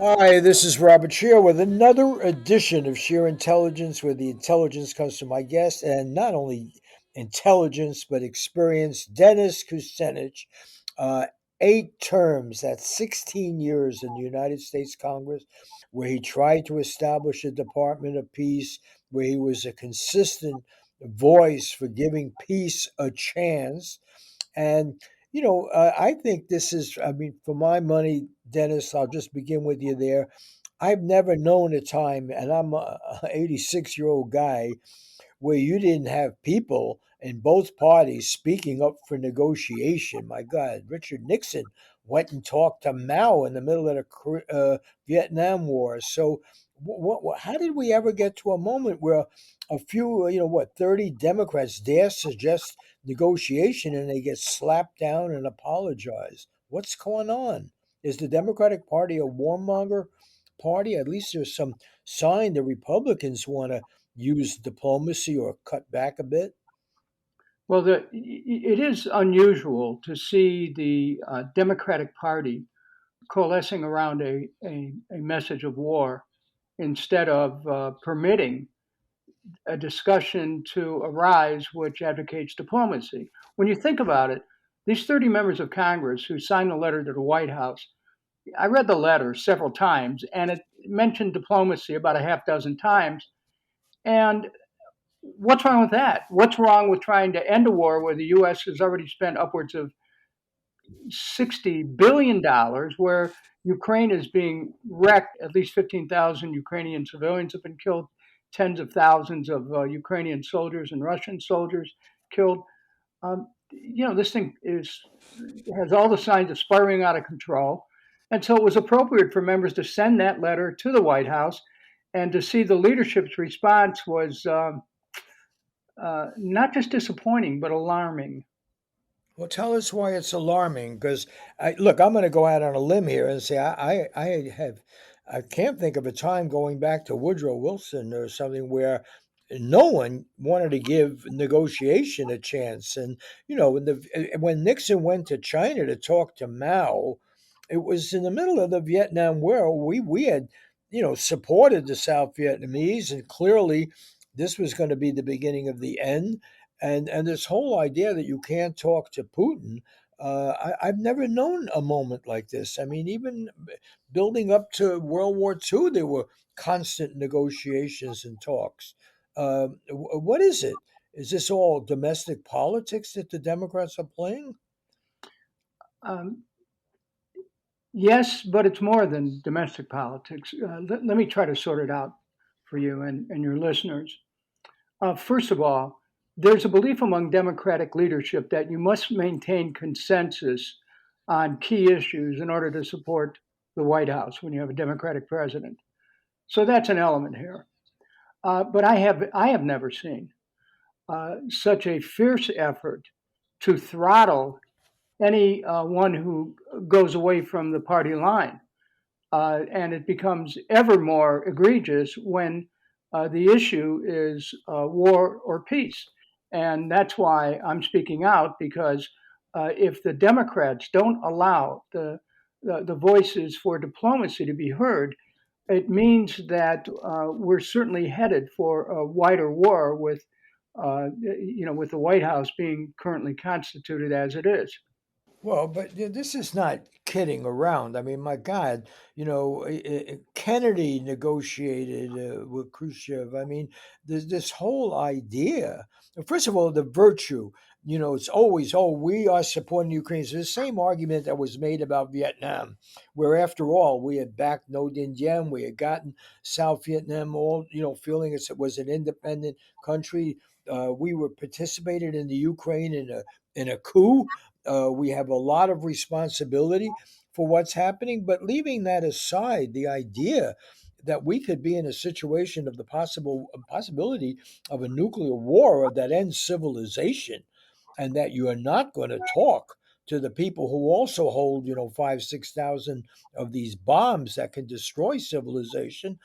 Hi, this is Robert Scheer with another edition of Scheer Intelligence, where the intelligence comes from my guest, and not only intelligence but experience, Dennis Kucinich. Uh, 8 terms, that's 16 years in the United States Congress, where he tried to establish a Department of Peace, where he was a consistent voice for giving peace a chance. And, I think this is, I mean, for my money, Dennis, I'll just begin with you there. I've never known a time, and I'm a 86-year-old guy, where you didn't have people in both parties speaking up for negotiation. My God, Richard Nixon went and talked to Mao in the middle of the Vietnam War. So, how did we ever get to a moment where a few, 30 Democrats dare suggest negotiation and they get slapped down and apologize? What's going on? Is the Democratic Party a warmonger party? At least there's some sign the Republicans want to use diplomacy or cut back a bit? Well, it is unusual to see the Democratic Party coalescing around a message of war instead of permitting a discussion to arise which advocates diplomacy. When you think about it, these 30 members of Congress who signed a letter to the White House, I read the letter several times and it mentioned diplomacy about a half dozen times. And what's wrong with that? What's wrong with trying to end a war where the U.S. has already spent upwards of $60 billion, where Ukraine is being wrecked? At least 15,000 Ukrainian civilians have been killed, tens of thousands of Ukrainian soldiers and Russian soldiers killed. This thing has all the signs of spiraling out of control. And so it was appropriate for members to send that letter to the White House, and to see the leadership's response was not just disappointing, but alarming. Well, tell us why it's alarming. Because look, I'm going to go out on a limb here and say I can't think of a time going back to Woodrow Wilson or something where no one wanted to give negotiation a chance. And when Nixon went to China to talk to Mao, it was in the middle of the Vietnam War. We had supported the South Vietnamese, and clearly this was going to be the beginning of the end. And this whole idea that you can't talk to Putin, I've never known a moment like this. I mean, even building up to World War II, there were constant negotiations and talks. What is it? Is this all domestic politics that the Democrats are playing? Um, yes, but it's more than domestic politics. Let me try to sort it out for you and your listeners. First of all, there's a belief among Democratic leadership that you must maintain consensus on key issues in order to support the White House when you have a Democratic president. So that's an element here. But I have never seen such a fierce effort to throttle any one who goes away from the party line. And it becomes ever more egregious when the issue is war or peace. And that's why I'm speaking out, because if the Democrats don't allow the voices for diplomacy to be heard, it means that we're certainly headed for a wider war with the White House being currently constituted as it is. Well, but this is not kidding around. I mean, my God, Kennedy negotiated with Khrushchev. I mean, there's this whole idea. First of all, the virtue. It's always, oh, we are supporting Ukraine. It's the same argument that was made about Vietnam, where after all, we had backed No Dinh Diem, we had gotten South Vietnam all, feeling it was an independent country. We were participated in the Ukraine in a coup. We have a lot of responsibility for what's happening, but leaving that aside, the idea that we could be in a situation of the possibility of a nuclear war that ends civilization, and that you are not going to talk to the people who also hold, 5, 6,000 of these bombs that can destroy civilization.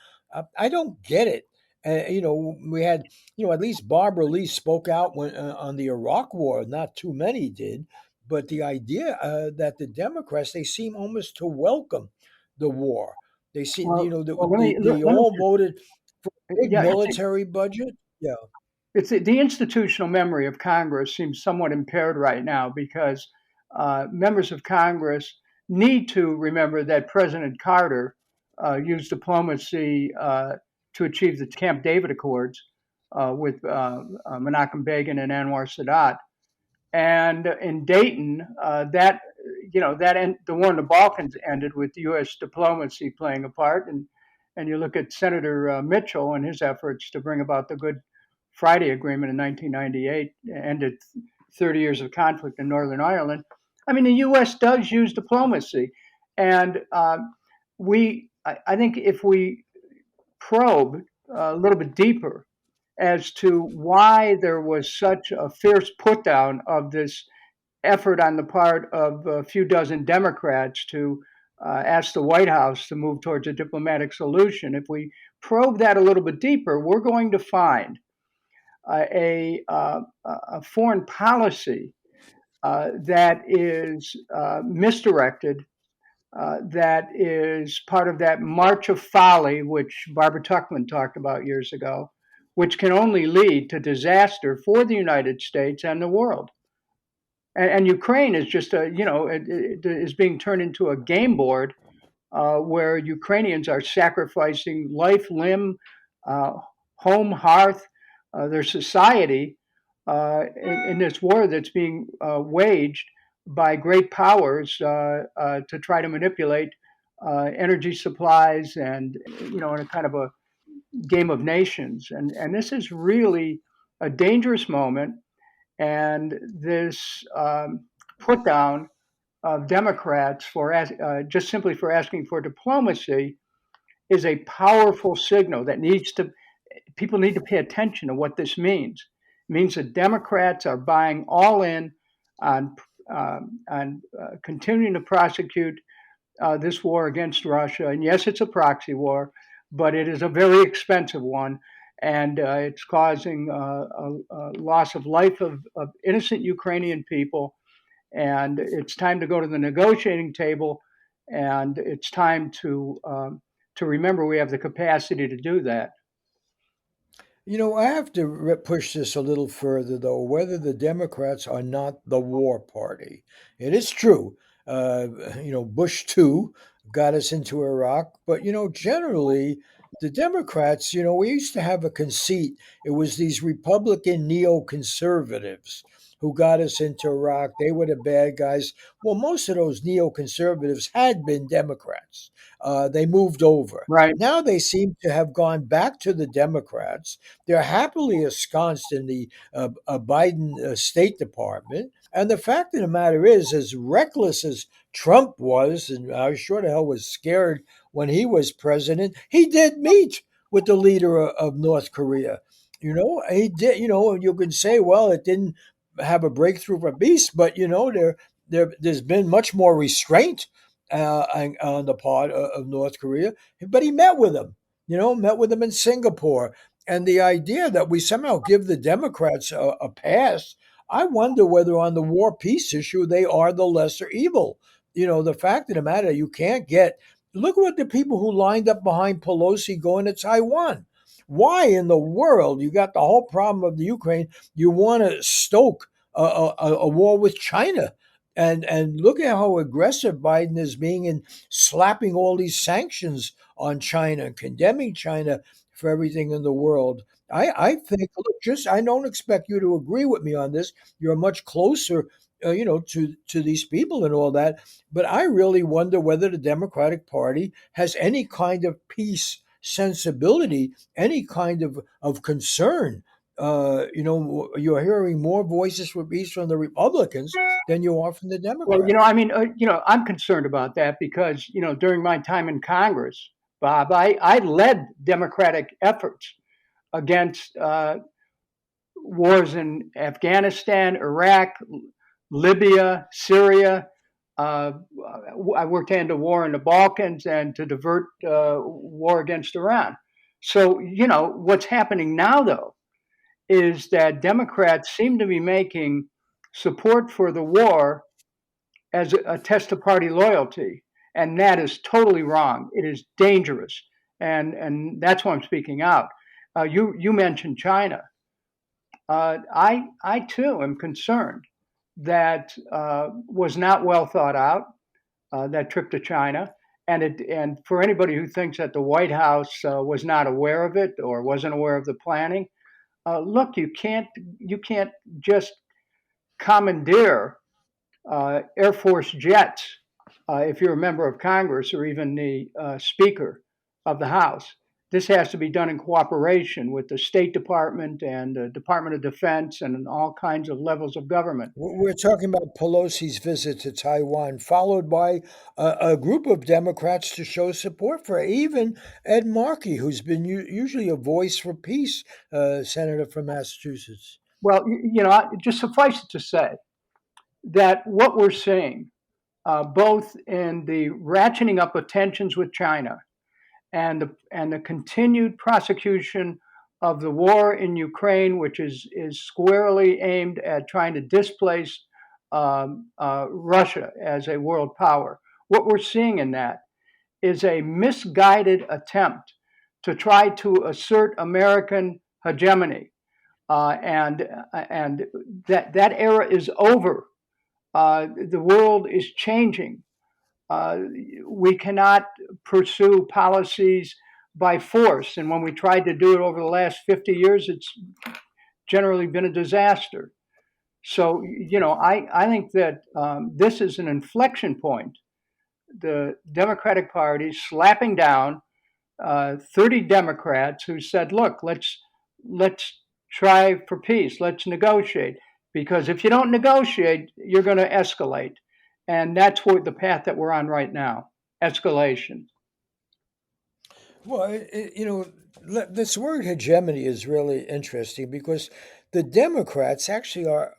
I don't get it. We had, at least Barbara Lee spoke out on the Iraq War. Not too many did, but the idea that the Democrats, they seem almost to welcome the war. They see, well, they let me all voted for a big yeah, military budget. Yeah. it's the institutional memory of Congress seems somewhat impaired right now because members of Congress need to remember that President Carter used diplomacy to achieve the Camp David Accords with Menachem Begin and Anwar Sadat. And in Dayton, the war in the Balkans ended with U.S. diplomacy playing a part, and you look at Senator Mitchell and his efforts to bring about the Good Friday Agreement in 1998, ended 30 years of conflict in Northern Ireland. I mean, the U.S. does use diplomacy, and I think if we probe a little bit deeper as to why there was such a fierce put down of this effort on the part of a few dozen Democrats to ask the White House to move towards a diplomatic solution. If we probe that a little bit deeper, we're going to find a foreign policy that is misdirected, that is part of that march of folly, which Barbara Tuchman talked about years ago, which can only lead to disaster for the United States and the world. And Ukraine is just it is being turned into a game board where Ukrainians are sacrificing life, limb, uh, home, hearth, their society in this war that's being waged by great powers to try to manipulate energy supplies and in a kind of a game of nations. And this is really a dangerous moment. And this put down of Democrats for just simply for asking for diplomacy is a powerful signal that people need to pay attention to what this means. It means that Democrats are buying all in on continuing to prosecute this war against Russia. And yes, it's a proxy war, but it is a very expensive one. And it's causing a loss of life of innocent Ukrainian people. And it's time to go to the negotiating table. And it's time to remember we have the capacity to do that. I have to push this a little further, though, whether the Democrats are not the war party. It is true. Uh, Bush 2 got us into Iraq, but, generally, the Democrats, we used to have a conceit. It was these Republican neoconservatives who got us into Iraq. They were the bad guys. Well, most of those neoconservatives had been Democrats. They moved over. Right. Now they seem to have gone back to the Democrats. They're happily ensconced in the Biden State Department. And the fact of the matter is, as reckless as Trump was, and I sure the hell was scared when he was president, he did meet with the leader of North Korea. He did. You can say, well, it didn't have a breakthrough for peace, but there's been much more restraint on the part of North Korea. But he met with him. Met with him in Singapore. And the idea that we somehow give the Democrats a pass, I wonder whether on the war peace issue they are the lesser evil. The fact of the matter, you can't get. Look at the people who lined up behind Pelosi going to Taiwan. Why in the world you got the whole problem of the Ukraine? You want to stoke a war with China, and look at how aggressive Biden is being in slapping all these sanctions on China, condemning China for everything in the world. I think, look, I don't expect you to agree with me on this. You're much closer, to these people and all that. But I really wonder whether the Democratic Party has any kind of peace sensibility, any kind of concern. You're hearing more voices for peace from the Republicans than you are from the Well, Democrats. I'm concerned about that because, during my time in Congress, Bob, I led Democratic efforts against wars in Afghanistan, Iraq, Libya, Syria. Uh, I worked hand to war in the Balkans and to divert war against Iran. So, what's happening now, though, is that Democrats seem to be making support for the war as a test of party loyalty. And that is totally wrong. It is dangerous. And that's why I'm speaking out. You mentioned China. I too am concerned that was not well thought out, that trip to China. And for anybody who thinks that the White House was not aware of it or wasn't aware of the planning, look, you can't just commandeer Air Force jets if you're a member of Congress or even the Speaker of the House. This has to be done in cooperation with the State Department and the Department of Defense and all kinds of levels of government. We're talking about Pelosi's visit to Taiwan, followed by a group of Democrats to show support for her. Even Ed Markey, who's been usually a voice for peace, senator from Massachusetts. Well, just suffice it to say that what we're seeing, both in the ratcheting up of tensions with China and the continued prosecution of the war in Ukraine, which is squarely aimed at trying to displace Russia as a world power. What we're seeing in that is a misguided attempt to try to assert American hegemony, and that era is over. The world is changing. Uh, we cannot pursue policies by force. And when we tried to do it over the last 50 years, it's generally been a disaster. So, I think that this is an inflection point. The Democratic Party slapping down 30 Democrats who said, "Look, let's try for peace. Let's negotiate. Because if you don't negotiate, you're going to escalate." And that's what the path that we're on right now, escalation. Well, this word hegemony is really interesting because the Democrats actually are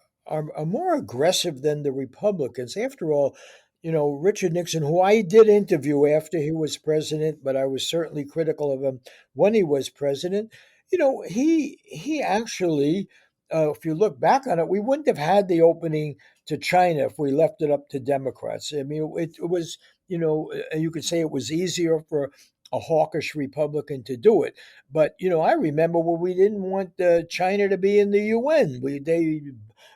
more aggressive than the Republicans. After all, Richard Nixon, who I did interview after he was president, but I was certainly critical of him when he was president. He actually, if you look back on it, we wouldn't have had the opening to China if we left it up to Democrats. I mean, it was, you could say it was easier for a hawkish Republican to do it. But I remember when we didn't want China to be in the UN.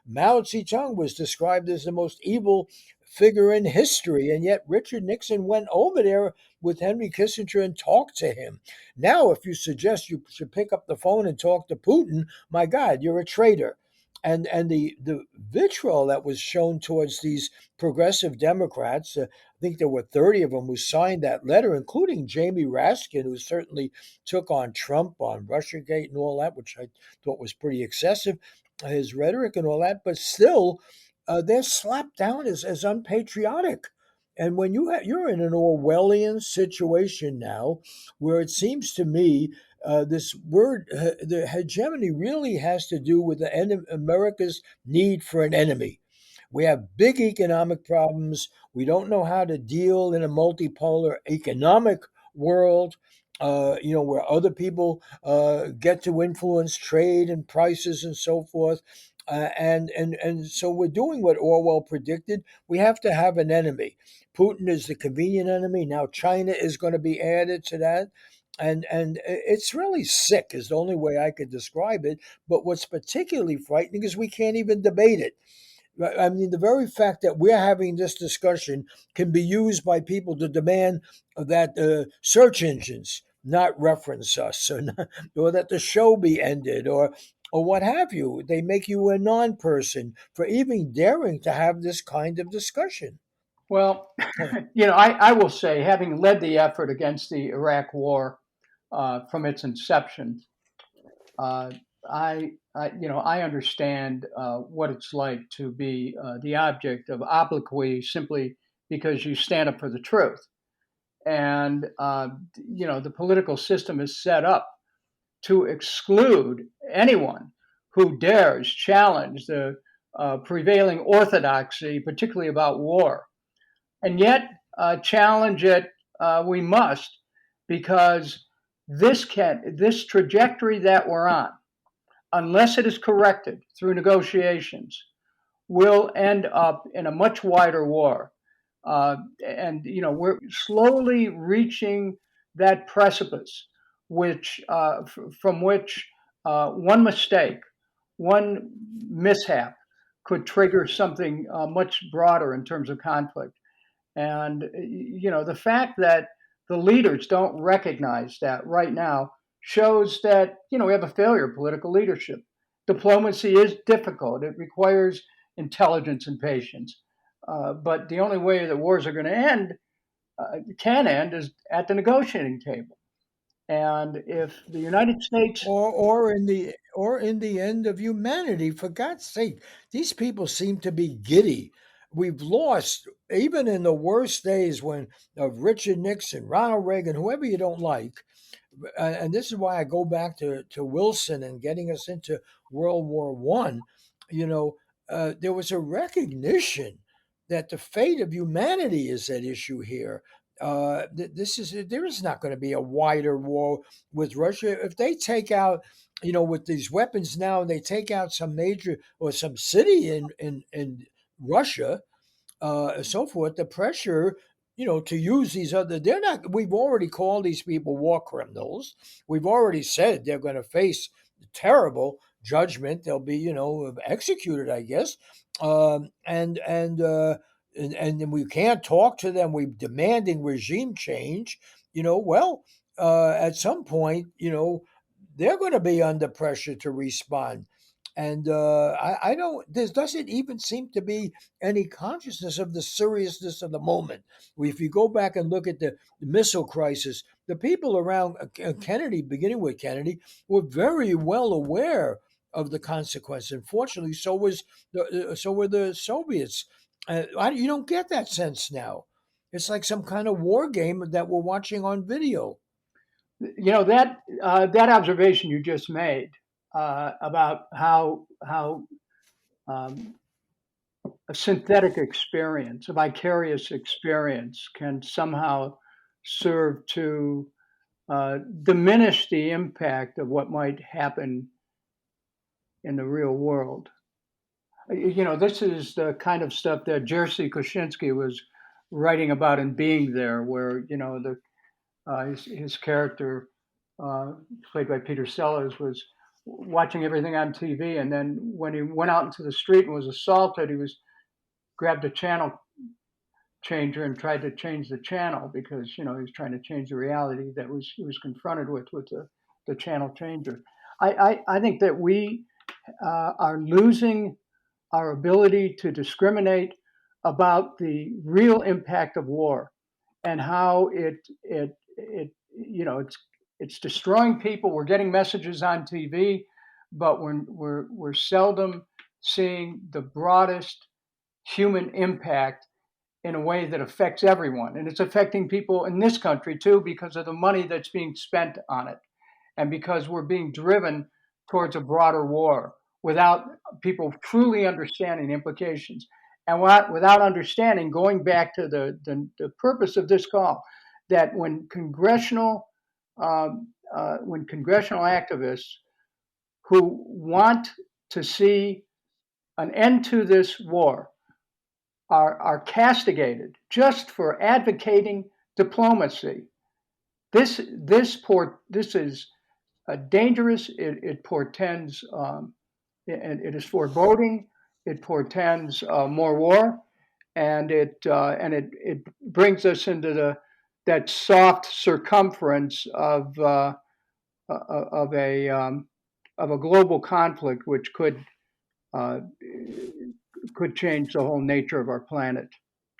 Mao Zedong was described as the most evil figure in history, and yet Richard Nixon went over there with Henry Kissinger and talked to him. Now, if you suggest you should pick up the phone and talk to Putin, my God, you're a traitor. And the vitriol that was shown towards these progressive Democrats, I think there were 30 of them who signed that letter, including Jamie Raskin, who certainly took on Trump on Russiagate and all that, which I thought was pretty excessive, his rhetoric and all that. But still, they're slapped down as unpatriotic. And when you're in an Orwellian situation now, where it seems to me this word, the hegemony, really has to do with America's need for an enemy. We have big economic problems. We don't know how to deal in a multipolar economic world. Where other people get to influence trade and prices and so forth. And so we're doing what Orwell predicted. We have to have an enemy. Putin is the convenient enemy. Now China is going to be added to that. And it's really sick is the only way I could describe it. But what's particularly frightening is we can't even debate it. I mean, the very fact that we're having this discussion can be used by people to demand that search engines not reference us, or that the show be ended, or what have you. They make you a non-person for even daring to have this kind of discussion. Well, I will say, having led the effort against the Iraq War from its inception, uh, I understand what it's like to be the object of obloquy simply because you stand up for the truth. And the political system is set up to exclude anyone who dares challenge the prevailing orthodoxy, particularly about war. And yet, challenge it we must, because this trajectory that we're on, unless it is corrected through negotiations, will end up in a much wider war. And we're slowly reaching that precipice, from which one mistake, one mishap could trigger something much broader in terms of conflict. And the fact that the leaders don't recognize that right now shows that we have a failure of political leadership. Diplomacy is difficult. It requires intelligence and patience. But the only way that wars are going to can end, is at the negotiating table. And if the United States, or in the end of humanity, for God's sake, these people seem to be giddy. We've lost, even in the worst days when of Richard Nixon, Ronald Reagan, whoever you don't like. And this is why I go back to Wilson and getting us into World War One. There was a recognition that the fate of humanity is at issue here. There is not going to be a wider war with Russia if they take out, with these weapons now, and they take out some major or some city in Russia, so forth. The pressure, to use these other, they're not. We've already called these people war criminals. We've already said they're going to face terrible judgment. They'll be, executed, I guess. And then we can't talk to them. We're demanding regime change. At some point, they're going to be under pressure to respond. And I don't. There doesn't even seem to be any consciousness of the seriousness of the moment. If you go back and look at the missile crisis, the people around Kennedy, beginning with Kennedy, were very well aware of the consequence. Unfortunately, so were the Soviets. You don't get that sense now. It's like some kind of war game that we're watching on video. that observation you just made about how um, a synthetic experience, a vicarious experience, can somehow serve to diminish the impact of what might happen in the real world. This is the kind of stuff that Jerzy Kosinski was writing about in Being There, where his character, played by Peter Sellers, was watching everything on TV, and then when he went out into the street and was assaulted, he was grabbed a channel changer and tried to change the channel, because he was trying to change the reality that he was confronted with the channel changer. I think that we are losing our ability to discriminate about the real impact of war, and how it's destroying people. We're getting messages on TV, but we're seldom seeing the broadest human impact in a way that affects everyone. And it's affecting people in this country too, because of the money that's being spent on it, and because we're being driven towards a broader war without people truly understanding the implications. And without understanding, going back to the purpose of this call, that when congressional activists who want to see an end to this war are castigated just for advocating diplomacy, this is dangerous. It portends, it is foreboding. It portends more war, and it brings us into that soft circumference of a global conflict, which uh, could change the whole nature of our planet.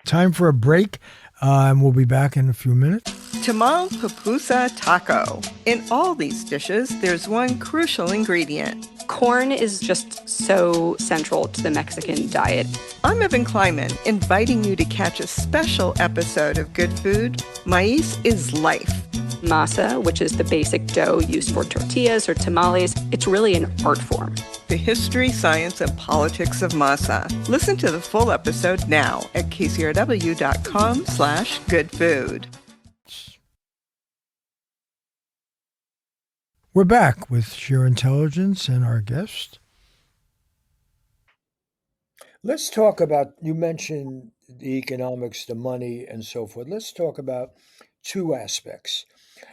Time for a break, and we'll be back in a few minutes. Tamal pupusa taco. In all these dishes, there's one crucial ingredient. Corn is just so central to the Mexican diet. I'm Evan Kleiman, inviting you to catch a special episode of Good Food. Maíz is life. Masa, which is the basic dough used for tortillas or tamales, it's really an art form. The history, science, and politics of masa. Listen to the full episode now at kcrw.com/goodfood. We're back with Scheer Intelligence and our guest. Let's talk about, you mentioned the economics, the money, and so forth. Let's talk about two aspects.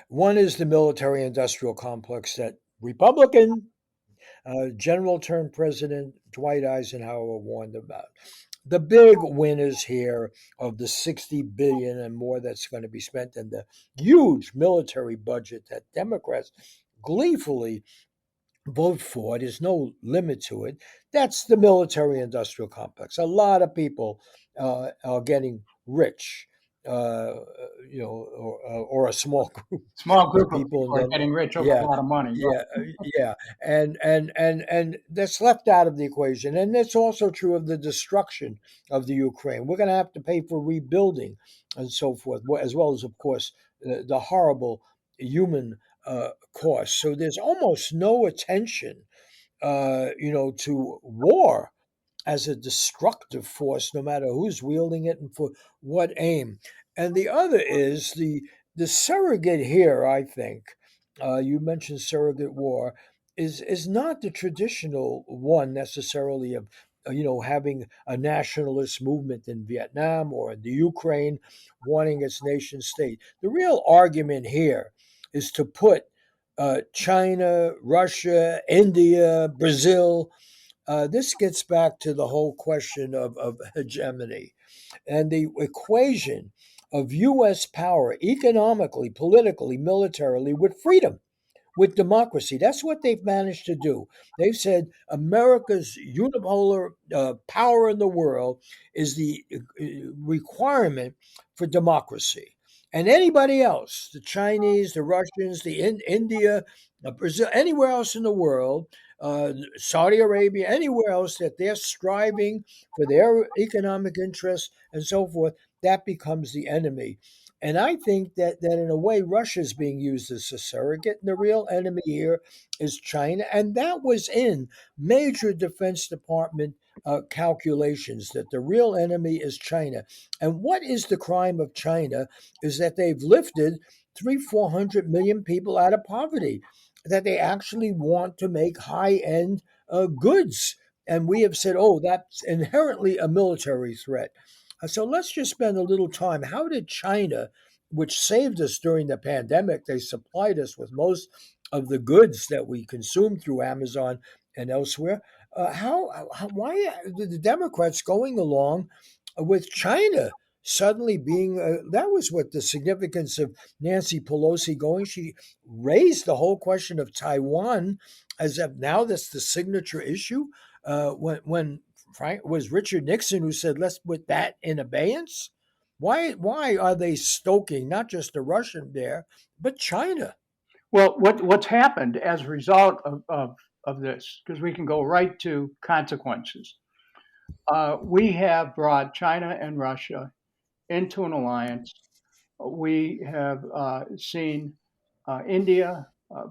One is the military industrial complex that Republican General turned President Dwight Eisenhower warned about. The big winners here of the 60 billion and more that's going to be spent and the huge military budget that Democrats gleefully vote for. There's no limit to it. That's the military industrial complex. A lot of people are getting rich, uh, or a small group Small of group of people, and people are then getting rich over a yeah, lot of money. yeah, Right. yeah, and that's left out of the equation, and it's also true of the destruction of the Ukraine. We're going to have to pay for rebuilding and so forth, as well as, of course, the horrible human cost. So there's almost no attention, to war as a destructive force, no matter who's wielding it and for what aim. And the other is the surrogate here. I think you mentioned surrogate war is not the traditional one necessarily of having a nationalist movement in Vietnam or in the Ukraine wanting its nation state. The real argument here is to put China, Russia, India, Brazil. This gets back to the whole question of hegemony and the equation of U.S. power economically, politically, militarily with freedom, with democracy. That's what they've managed to do. They've said America's unipolar power in the world is the requirement for democracy. And anybody else, the Chinese, the Russians, India, Brazil, anywhere else in the world, Saudi Arabia, anywhere else that they're striving for their economic interests and so forth, that becomes the enemy. And I think that in a way, Russia is being used as a surrogate. And the real enemy here is China. And that was in major Defense Department calculations that the real enemy is China. And what is the crime of China is that they've lifted 400 million people out of poverty, that they actually want to make high end goods. And we have said, oh, that's inherently a military threat. So let's just spend a little time. How did China, which saved us during the pandemic, they supplied us with most of the goods that we consume through Amazon and elsewhere. Why are the Democrats going along with China suddenly being? That was what the significance of Nancy Pelosi going. She raised the whole question of Taiwan as if now that's the signature issue. When Frank was Richard Nixon who said, "Let's put that in abeyance." Why are they stoking not just the Russian bear, but China? Well, what's happened as a result of this, because we can go right to consequences. We have brought China and Russia into an alliance. We have seen India,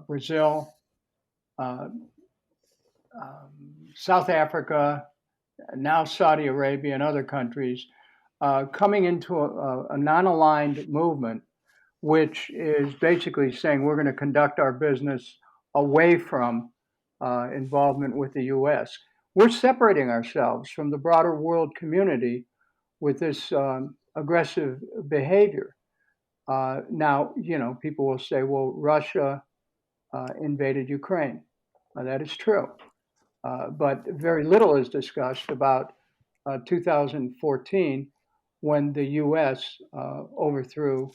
Brazil, uh, South Africa, now Saudi Arabia and other countries coming into a non-aligned movement, which is basically saying we're going to conduct our business away from involvement with the U.S. We're separating ourselves from the broader world community with this aggressive behavior. Now, people will say, well, Russia invaded Ukraine. That is true. But very little is discussed about 2014 when the U.S. Overthrew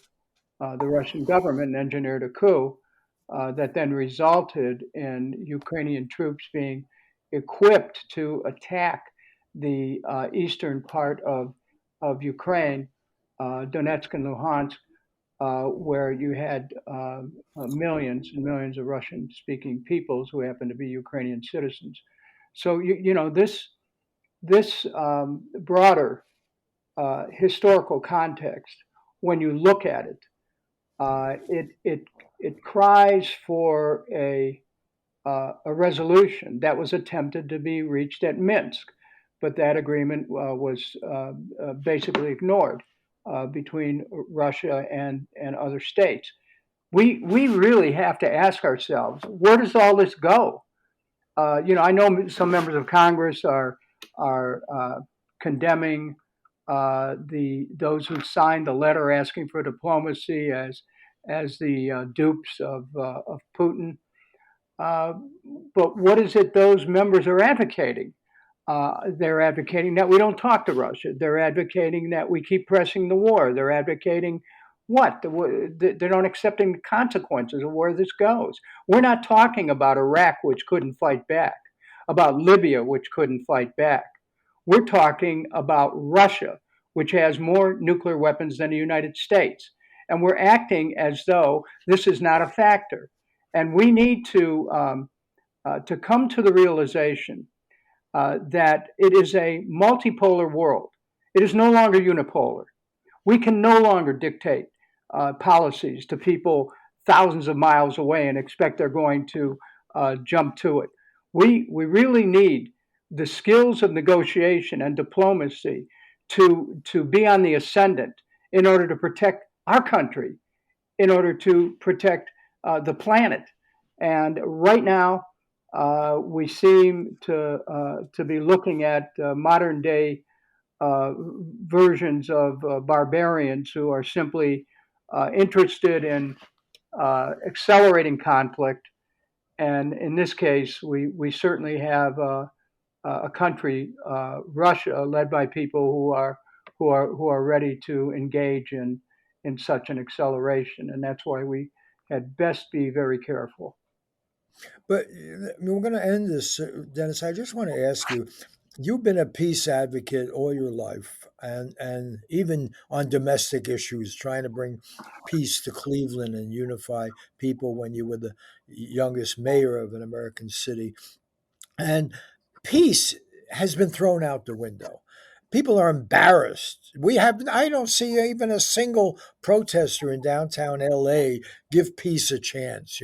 the Russian government and engineered a coup that then resulted in Ukrainian troops being equipped to attack the eastern part of Ukraine, Donetsk and Luhansk, where you had millions and millions of Russian speaking peoples who happen to be Ukrainian citizens. So, this broader historical context, when you look at it, it cries for a resolution that was attempted to be reached at Minsk, but that agreement was basically ignored between Russia and other states. We really have to ask ourselves, where does all this go? I know some members of Congress are condemning those who signed the letter asking for diplomacy as the dupes of Putin. But what is it those members are advocating? They're advocating that we don't talk to Russia. They're advocating that we keep pressing the war. They're advocating what? They're not accepting the consequences of where this goes. We're not talking about Iraq, which couldn't fight back, about Libya, which couldn't fight back. We're talking about Russia, which has more nuclear weapons than the United States. And we're acting as though this is not a factor. And we need to come to the realization that it is a multipolar world. It is no longer unipolar. We can no longer dictate policies to people thousands of miles away and expect they're going to jump to it. We really need the skills of negotiation and diplomacy to be on the ascendant in order to protect our country, in order to protect the planet. And right now, we seem to be looking at modern day versions of barbarians who are simply interested in accelerating conflict. And in this case, we certainly have a country, Russia, led by people who are ready to engage in such an acceleration. And that's why we had best be very careful. But we're going to end this, Dennis. I just want to ask you. You've been a peace advocate all your life, and even on domestic issues, trying to bring peace to Cleveland and unify people when you were the youngest mayor of an American city. And peace has been thrown out the window. People are embarrassed. I don't see even a single protester in downtown LA give peace a chance.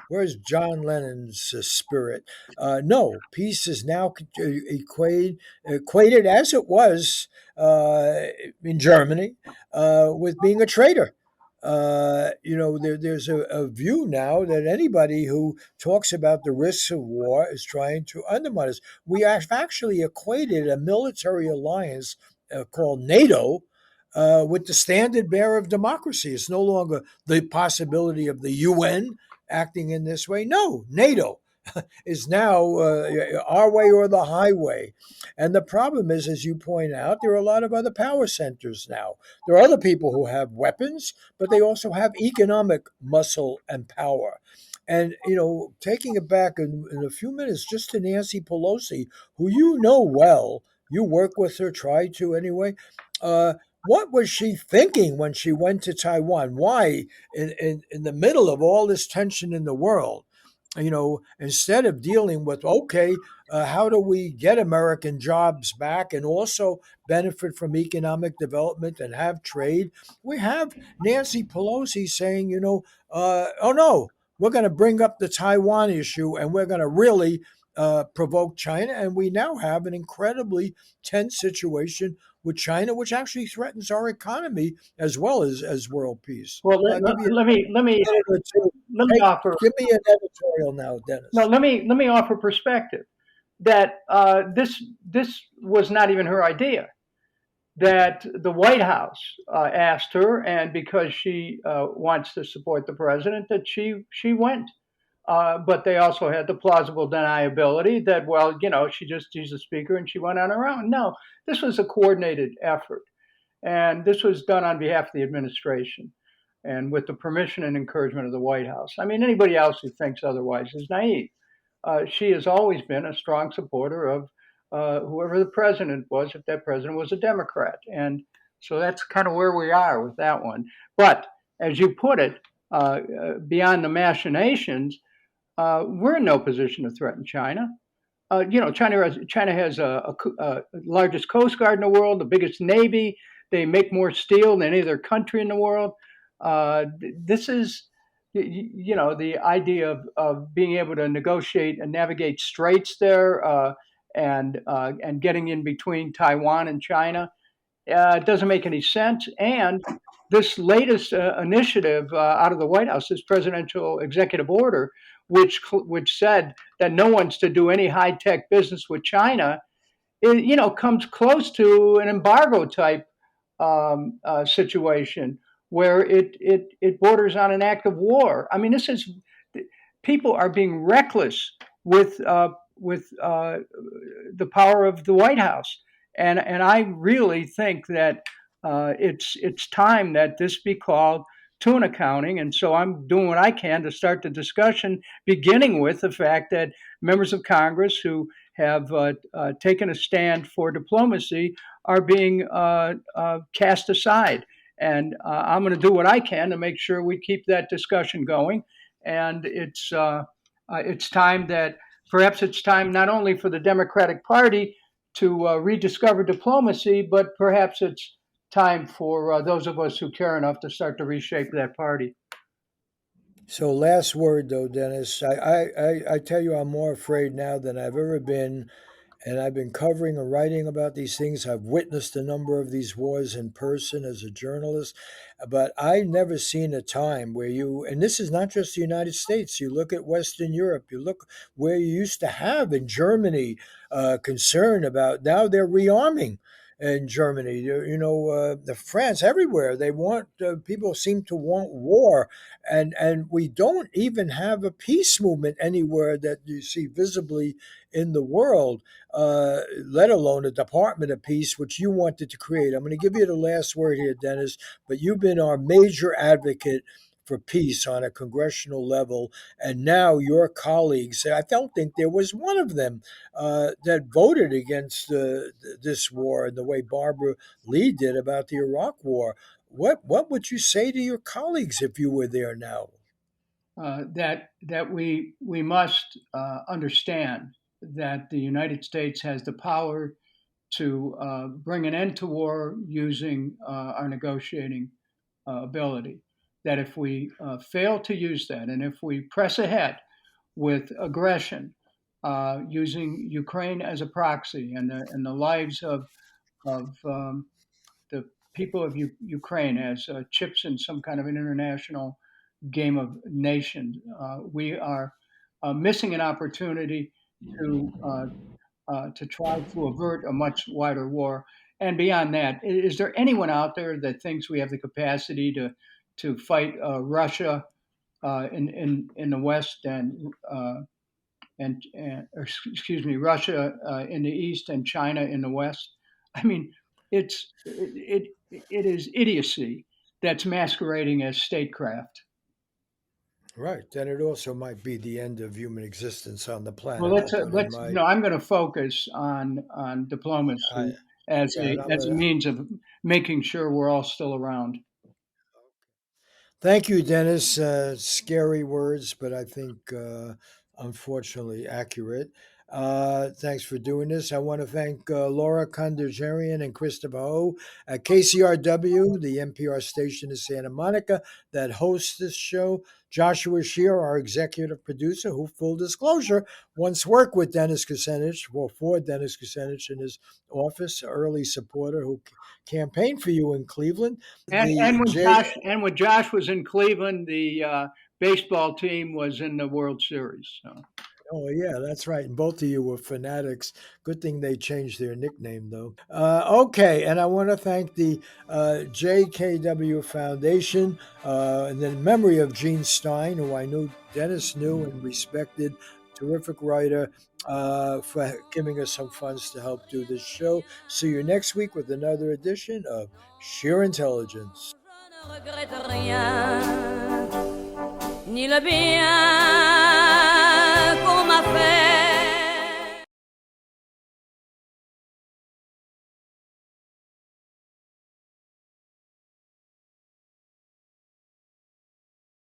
Where's John Lennon's spirit? No, peace is now equated as it was in Germany with being a traitor. There's a view now that anybody who talks about the risks of war is trying to undermine us. We have actually equated a military alliance called NATO with the standard bearer of democracy. It's no longer the possibility of the UN acting in this way. No, NATO is now our way or the highway. And the problem is, as you point out, there are a lot of other power centers now. There are other people who have weapons, but they also have economic muscle and power. And, taking it back in a few minutes just to Nancy Pelosi, who you know well, you work with her, try to anyway. What was she thinking when she went to Taiwan? Why, in the middle of all this tension in the world, instead of dealing with, okay, how do we get American jobs back and also benefit from economic development and have trade? We have Nancy Pelosi saying, oh no, we're going to bring up the Taiwan issue and we're going to really provoke China. And we now have an incredibly tense situation with China, which actually threatens our economy as well as world peace. Well, let me offer. Give me an editorial now, Dennis. No, let me offer perspective that this was not even her idea. That the White House asked her, and because she wants to support the president, that she went. But they also had the plausible deniability that, well, she's a speaker and she went on her own. No, this was a coordinated effort. And this was done on behalf of the administration and with the permission and encouragement of the White House. I mean, anybody else who thinks otherwise is naive. She has always been a strong supporter of whoever the president was, if that president was a Democrat. And so that's kind of where we are with that one. But as you put it, beyond the machinations, we're in no position to threaten China. China has a largest coast guard in the world, the biggest navy. They make more steel than any other country in the world. This is, the idea of being able to negotiate and navigate straits there and getting in between Taiwan and China doesn't make any sense. And this latest initiative out of the White House, this presidential executive order, which said that no one's to do any high-tech business with China, comes close to an embargo type situation where it borders on an act of war. I mean, this is people are being reckless with the power of the White House, and I really think that it's time that this be called to an accounting. And so I'm doing what I can to start the discussion, beginning with the fact that members of Congress who have taken a stand for diplomacy are being cast aside. And I'm going to do what I can to make sure we keep that discussion going. And it's time that perhaps it's time not only for the Democratic Party to rediscover diplomacy, but perhaps it's time for those of us who care enough to start to reshape that party. So, last word though, Dennis. I tell you, I'm more afraid now than I've ever been, and I've been covering and writing about these things. I've witnessed a number of these wars in person as a journalist, but I've never seen a time where and this is not just the United States, you look at Western Europe, you look where you used to have in Germany concern about, now they're rearming. In Germany, the France, everywhere they want people seem to want war, and we don't even have a peace movement anywhere that you see visibly in the world, let alone a Department of Peace, which you wanted to create. I'm going to give you the last word here, Dennis, but you've been our major advocate for peace on a congressional level. And now your colleagues, I don't think there was one of them that voted against this war in the way Barbara Lee did about the Iraq War. What would you say to your colleagues if you were there now? That we must understand that the United States has the power to bring an end to war using our negotiating ability. That if we fail to use that, and if we press ahead with aggression, using Ukraine as a proxy, and the lives of the people of Ukraine as chips in some kind of an international game of nations, we are missing an opportunity to to try to avert a much wider war. And beyond that, is there anyone out there that thinks we have the capacity to fight Russia in the West excuse me, Russia in the East and China in the West? I mean, it is idiocy that's masquerading as statecraft. Right. And it also might be the end of human existence on the Well, planet. I'll put in let's my, no. I'm going to focus on I, diplomacy as yeah, and I'm a gonna means of making sure we're all still around. thank you, Dennis. Scary words, but I think unfortunately accurate. Thanks for doing this. I want to thank Laura Kondajarian and Christopher Ho at KCRW, the NPR station in Santa Monica that hosts this show. Joshua Scheer, our executive producer, who, full disclosure, once worked with Dennis Kucinich, well, for Dennis Kucinich in his office, early supporter who campaigned for you in Cleveland. The J And when Josh was in Cleveland, the baseball team was in the World Series. So. Oh yeah, that's right. And both of you were fanatics. Good thing they changed their nickname though. Okay, and I want to thank the JKW Foundation in the memory of Gene Stein, who I knew Dennis knew and respected, terrific writer, for giving us some funds to help do this show. See you next week with another edition of Scheer Intelligence. Je ne regrette rien, ni le bien